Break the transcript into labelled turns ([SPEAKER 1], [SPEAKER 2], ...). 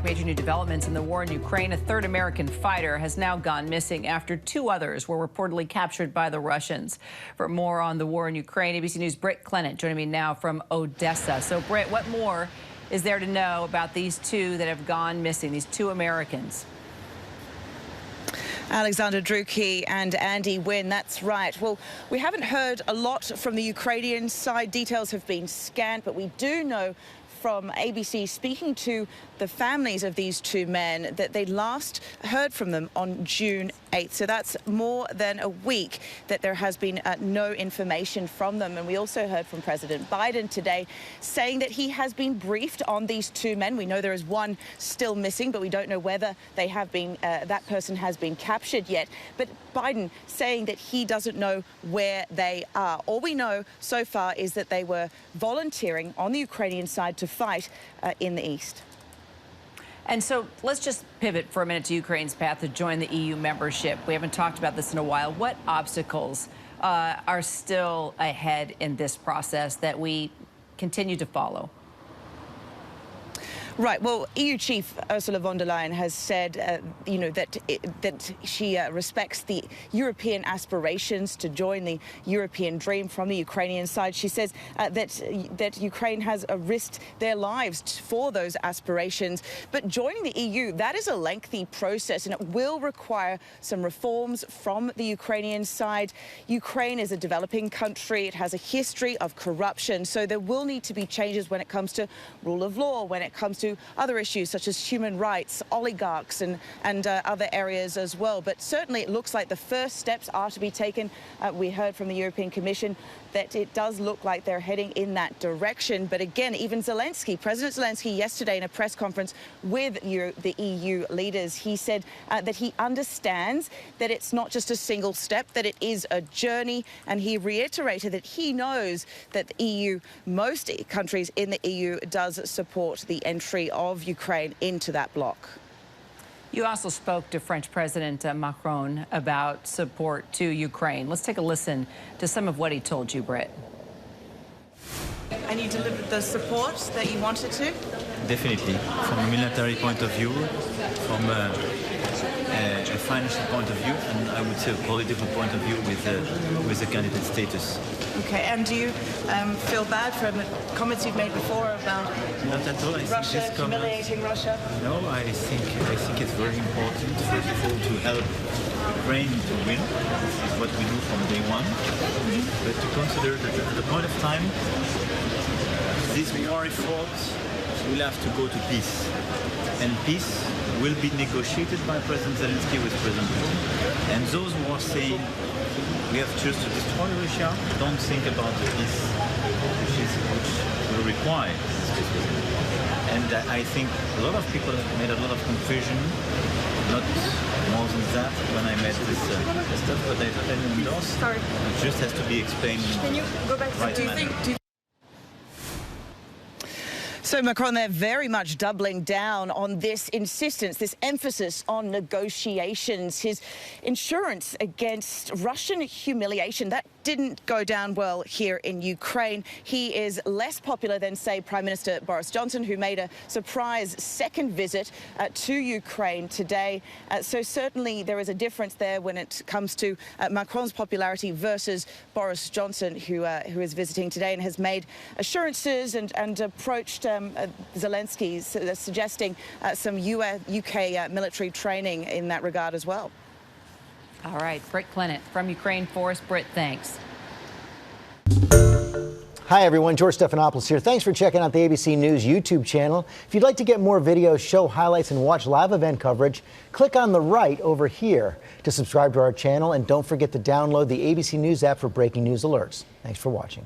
[SPEAKER 1] major new developments in the war in Ukraine. A third American fighter has now gone missing after two others were reportedly captured by the Russians. For more on the war in Ukraine, ABC News' Britt Clennett joining me now from Odesa. So, Britt, what more is there to know about these two that have gone missing, these two Americans?
[SPEAKER 2] Alexander Druki and Andy Wynn, that's right. Well, we haven't heard a lot from the Ukrainian side. Details have been scant, but we do know from ABC speaking to the families of these two men that they last heard from them on June 8th. So that's more than a week that there has been no information from them. And we also heard from President Biden today saying that he has been briefed on these two men. We know there is one still missing, but we don't know whether they have been, that person has been captured yet. But Biden saying that he doesn't know where they are. All we know so far is that they were volunteering on the Ukrainian side to fight in the east.
[SPEAKER 1] And so let's just pivot for a minute to Ukraine's path to join the EU membership. We haven't talked about this in a while. What obstacles are still ahead in this process that we continue to follow?
[SPEAKER 2] Right. Well, EU chief Ursula von der Leyen has said, that she respects the European aspirations to join the European dream from the Ukrainian side. She says that Ukraine has risked their lives for those aspirations. But joining the EU, that is a lengthy process, and it will require some reforms from the Ukrainian side. Ukraine is a developing country. It has a history of corruption. So there will need to be changes when it comes to rule of law, when it comes to other issues such as human rights, oligarchs and other areas as well. But certainly it looks like the first steps are to be taken. We heard from the European Commission that it does look like they're heading in that direction. But again, even President Zelensky yesterday in a press conference with the EU leaders, he said that he understands that it's not just a single step, that it is a journey. And he reiterated that he knows that the EU, most countries in the EU, does support the entry of Ukraine into that bloc.
[SPEAKER 1] You also spoke to French President Macron about support to Ukraine. Let's take a listen to some of what he told you, Britt.
[SPEAKER 2] And you delivered the support that you wanted to?
[SPEAKER 3] Definitely. From a military point of view, from a financial point of view, and I would say a political point of view with the candidate status.
[SPEAKER 2] Okay, and do you feel bad for the comments you've made before about
[SPEAKER 3] Not at all.
[SPEAKER 2] Russia, humiliating Russia?
[SPEAKER 3] No, I think it's very important, first of all, to help Ukraine to win. This is what we do from day one. But to consider that at the point of time, this war effort will have to go to peace. And peace will be negotiated by President Zelensky with President Putin. And those who are saying we have just to destroy Russia don't think about the peace which will require this peace. And I think a lot of people have made a lot of confusion, not more than that when I met this stuff, but I totally endorse.
[SPEAKER 2] Sorry.
[SPEAKER 3] It just has to be explained.
[SPEAKER 2] Can you go back to
[SPEAKER 3] right
[SPEAKER 2] do you think? So Macron, they're very much doubling down on this insistence, this emphasis on negotiations, his insurance against Russian humiliation. That didn't go down well here in Ukraine. He is less popular than, say, Prime Minister Boris Johnson, who made a surprise second visit to Ukraine today. So certainly there is a difference there when it comes to Macron's popularity versus Boris Johnson, who is visiting today and has made assurances and approached Zelensky, suggesting some UK military training in that regard as well.
[SPEAKER 1] All right, Britt Clennett from Ukraine for us. Britt, thanks.
[SPEAKER 4] Hi, everyone. George Stephanopoulos here. Thanks for checking out the ABC News YouTube channel. If you'd like to get more videos, show highlights, and watch live event coverage, click on the right over here to subscribe to our channel. And don't forget to download the ABC News app for breaking news alerts. Thanks for watching.